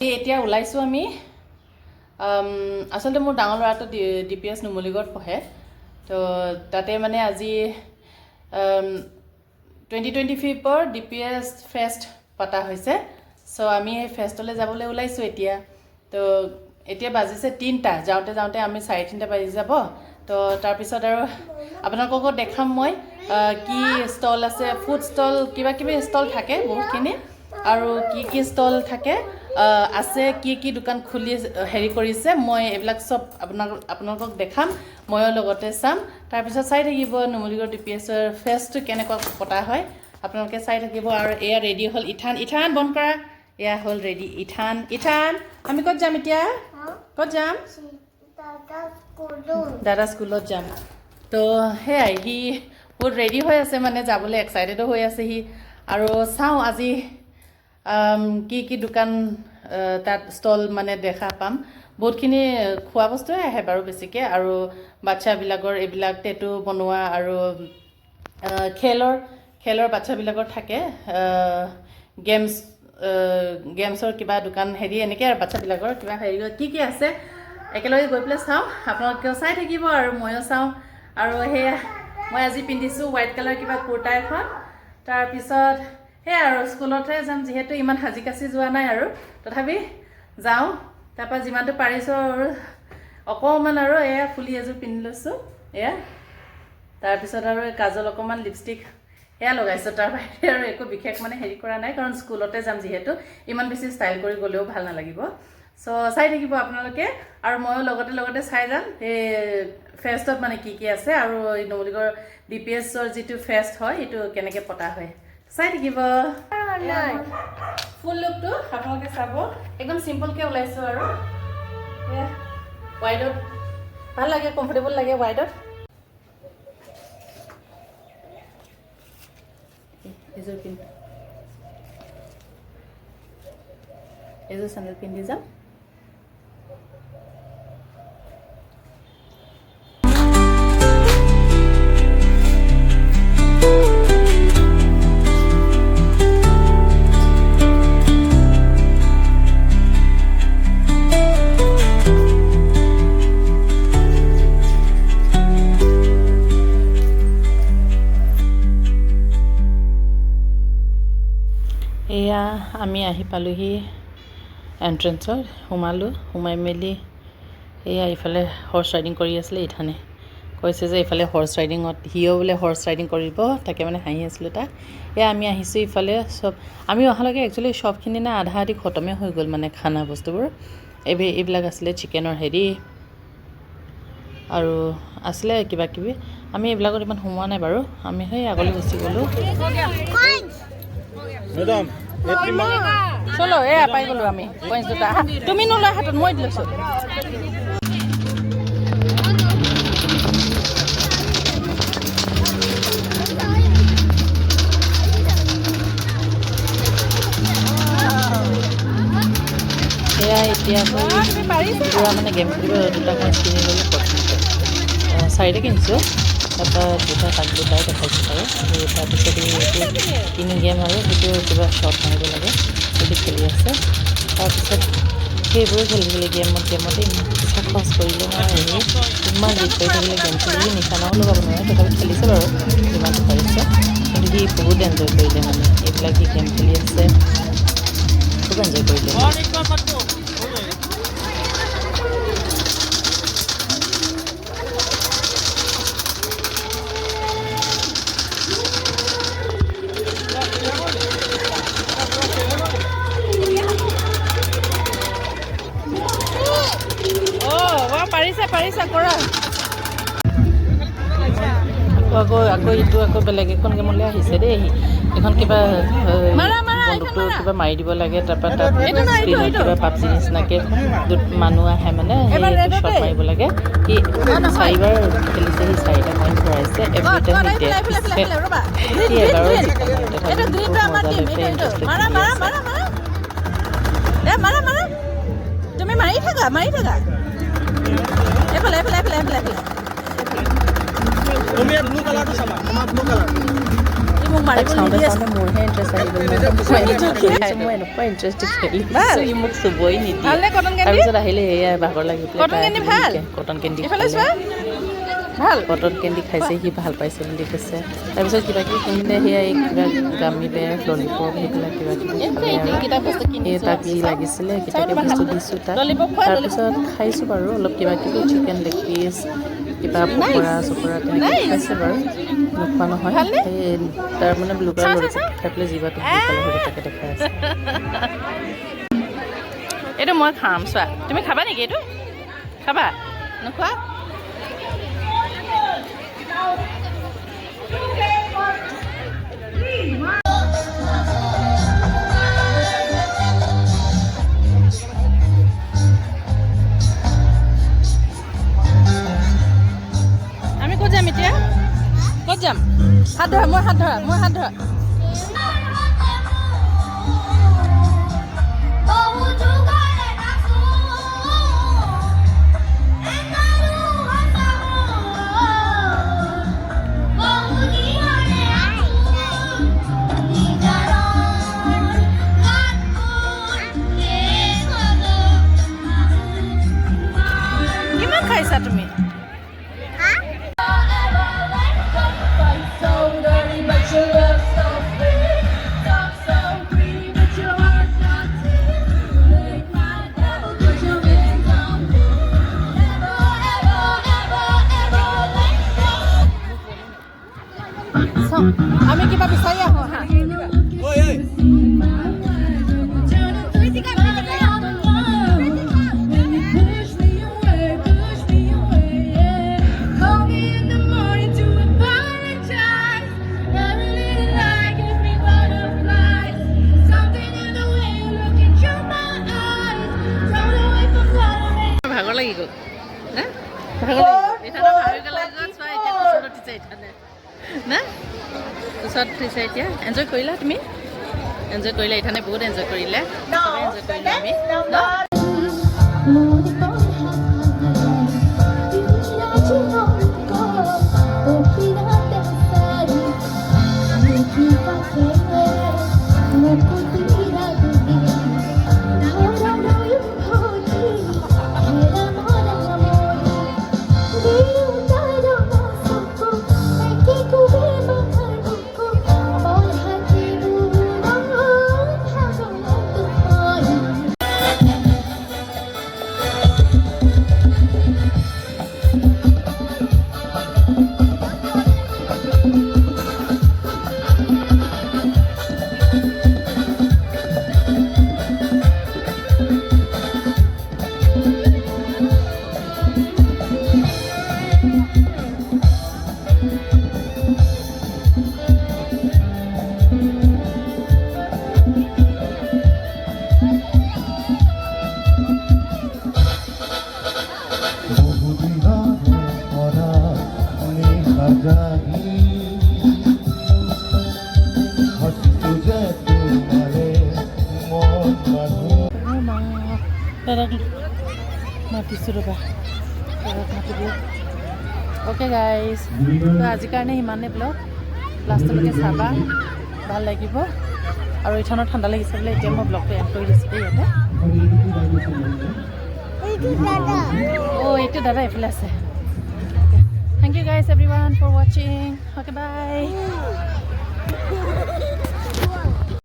এতিয়া ওলাইছো আমি আসলে মোৰ ডাঙৰ ল'ৰাটো ডিপিএছ নুমলীগড়ত পঢ়ে তো তাতে মানে আজি 2025 ডিপিএছ ফেষ্ট পতা হৈছে সো আমি এই ফেষ্টলৈ যাবলৈ ওলাইছো এতিয়া তো এতিয়া বাজিছে 3টা যাওঁতে যাওঁতে আমি 3:30 বাজি যাব তো তাৰ পিছত আৰু আপোনালোকক দেখাম মই কি ষ্টল আছে ফুড ষ্টল কিবা কিবি ষ্টল থাকে বহুতখিনি আৰু কি ষ্টল থাকে আছে কি দোকান খুলি হেৰি কৰিছে মই এইবিলাক সব আপোনালোকক দেখাম ময়ো লগতে চাম তাৰ পিছত চাই থাকিব নুমলীগড় ডিপিএছৰ ফেষ্ট কেনেকৈ পতা হয় আপোনালোকে চাই থাকিব আৰু এয়া ৰেডি হ'ল ইথান বন্ধ কৰা এয়া হ'ল ৰেডি ইথান আমি ক'ত যাম এতিয়া ক'ত যাম দাদা স্কুলত যাম তো হেয়াই হি বহুত ৰেডি হৈ আছে মানে যাবলৈ এক্সাইটেডো হৈ আছে হি আৰু চাওঁ আজি কি দোকান তাত ষ্টল মানে দেখা পাম বহুতখিনি খোৱা বস্তুৱে আহে বাৰু বেছিকৈ আৰু বাচ্চাবিলাকৰ এইবিলাক টেটু বনোৱা আৰু খেলৰ বাচ্চাবিলাকৰ থাকে গেমছৰ কিবা দোকান হেৰি এনেকৈ আৰু বাচ্চাবিলাকৰ কিবা হেৰি কি আছে একেলগে গৈ পেলাই চাওঁ আপোনালোকেও চাই থাকিব আৰু ময়ো চাওঁ আৰু সেয়া মই আজি পিন্ধিছোঁ হোৱাইট কালাৰ কিবা কুৰ্তা এখন তাৰপিছত সেয়া আৰু স্কুলতে যাম যিহেতু ইমান সাজি কাচি যোৱা নাই আৰু তথাপি যাওঁ তাৰপৰা যিমানটো পাৰিছোঁ আৰু অকণমান আৰু এয়া ফুলি এযোৰ পিন্ধি লৈছোঁ এয়া তাৰপিছত আৰু কাজল অকণমান লিপষ্টিক এয়া লগাইছোঁ তাৰ বাহিৰে আৰু একো বিশেষ মানে হেৰি কৰা নাই কাৰণ স্কুলতে যাম যিহেতু ইমান বেছি ষ্টাইল কৰি গ'লেও ভাল নালাগিব সো চাই থাকিব আপোনালোকে আৰু ময়ো লগতে চাই যাম এই ফেষ্টত মানে কি আছে আৰু এই নুমলীগড় ডিপিএছৰ যিটো ফেষ্ট হয় এইটো কেনেকৈ পতা হয় চাই থাকিব ফুল লুকটো আপোনালোকে চাব একদম চিম্পলকৈ ওলাইছোঁ আৰু হোৱাইটত ভাল লাগে কমফৰ্টেবল লাগে হোৱাইটত এইযোৰ চেণ্ডেল পিন্ধি যাম এয়া আমি আহি পালোহি এণ্ট্ৰেঞ্চত সোমাই মেলি এয়া ইফালে হৰ্চ ৰাইডিং কৰি আছিলে ইথানে কৈছে যে ইফালে হৰ্চ ৰাইডিঙত সিও বোলে হৰ্চ ৰাইডিং কৰিব তাকে মানে হাঁহি আছিলোঁ তাক এয়া আমি আহিছোঁ ইফালে চব আমি অহালৈকে একচুৱেলি চবখিনি না আধা আধি খতমে হৈ গ'ল মানে খানা বস্তুবোৰ এইবিলাক আছিলে চিকেনৰ হেৰি আৰু আছিলে কিবা কিবি আমি এইবিলাকত ইমান সোমোৱা নাই বাৰু আমি সেই আগলৈ গুচি গ'লোঁ চলো এয়া পাই গ'লোঁ আমি পইণ্ট দুটা তুমি নলয় হাতত মই দিলৈছোঁ সেয়া এতিয়া পুৰা মানে গেম খেলিব দুটা কইন্স কিনি ল'লোঁ প্ৰথমতে 4টা কিনিছোঁ তাৰপৰা দুটা দুটাই দেখাইছোঁ আৰু তাৰপিছত এইটো কিনি গেম আৰু সেইটো কিবা শ্বট মাৰিব লাগে সেইটো খেলি আছে তাৰপিছত সেইবোৰে খেলি গেমতে খৰচ কৰিলে মানে ইমান ৰিড কৰি থাকিলে গেম খেলি নিচানাও লগাব নোৱাৰে তথাপি খেলিছে বাৰু যিমানটো পাৰিছে কিন্তু সি বহুত এনজয় কৰিলে মানে এইবিলাক সি গেম খেলি আছে খুব এনজয় কৰিলে পাৰিছা কৰা আকৌ ইটো আকৌ বেলেগ এখন গেমলৈ আহিছে দেই এখন কিবা বন্দুকটো কিবা মাৰি দিব লাগে তাৰপৰা তাত স্ক্ৰীণত কিবা পাবজি নিচিনাকৈ মানুহ আহে মানে সেইটো শ্বট মাৰিব লাগে সি 4বাৰ খেলিছে সি 4টা পইণ্ট ভৰাইছে এভৰিটাইম সি এবাৰো জিকা নাই তথাপি বহুত মজা লৈছে তুমি মাৰি থাকা এইফালে তুমি ব্লু কালাৰটো চাবা তোমাৰ ব্লু কালাৰ মোক মাৰিব নিদিয়ে মোৰহে ইণ্টাৰেষ্ট আহি গ'ল মই এনেকুৱা ইণ্টাৰেষ্ট খেলি ই মোক চুবই নিদিয়ে ভালনে কটন কেণ্ডি তাৰপিছত আহিলে সেয়াই ভাগৰ লাগি কটন কেণ্ডি ভাল কটন কেণ্ডি এইফালে চোৱা ভাল কটন কেণ্ডি খাইছে সি ভাল পাইছে বুলি কৈছে তাৰপিছত কিবা কিবি কিনিলে সেয়া এই কিবা গামী বেৰ ললিপপ সেইবিলাক কিবা কিবি এই তাক যি লাগিছিলে সেইকেইটাকে বস্তু দিছোঁ তাক তাৰপিছত খাইছোঁ বাৰু অলপ কিবা কিবি চিকেন লেগ পিচ কিবা পকৰা চকৰা তেনেকৈ খাইছে বাৰু নোখোৱা নহয় সেই তাৰ মানে ব্লু কালাৰ ললিপপ খাই পেলাই জিভাটো ব্লু কালাৰ হৈ তাকে দেখাই আছে এইটো মই খাম চোৱা তুমি খাবা নেকি এইটো খাবা নোখোৱা আমি ক'ত যাম এতিয়া ক'ত যাম হাত ধৰা মই হাত ধৰা কিমান খাইছা তুমি আমি কিবা বিচাৰি আহোঁ হা ভাগৰ লাগি গ'ল না ওচৰত উঠিছে এতিয়া এনজয় কৰিলা তুমি এনজয় কৰিলা ইথানে বহুত এনজয় কৰিলে এনজয় কৰিলোঁ আমি মাতিছোঁ ৰ'বা মাতিলোঁ অ'কে গাইজ তো আজিৰ কাৰণে ইমানে ব্লগ লাষ্টলৈকে চাবা ভাল লাগিব আৰু এইখনত ঠাণ্ডা লাগিছে বোলে এতিয়া মই ব্লগটো এড কৰি দিছোঁ দেই ইয়াতে এইটো দাদা এইফালে আছে thank you guys everyone for ৱাচিং অ'কে বাই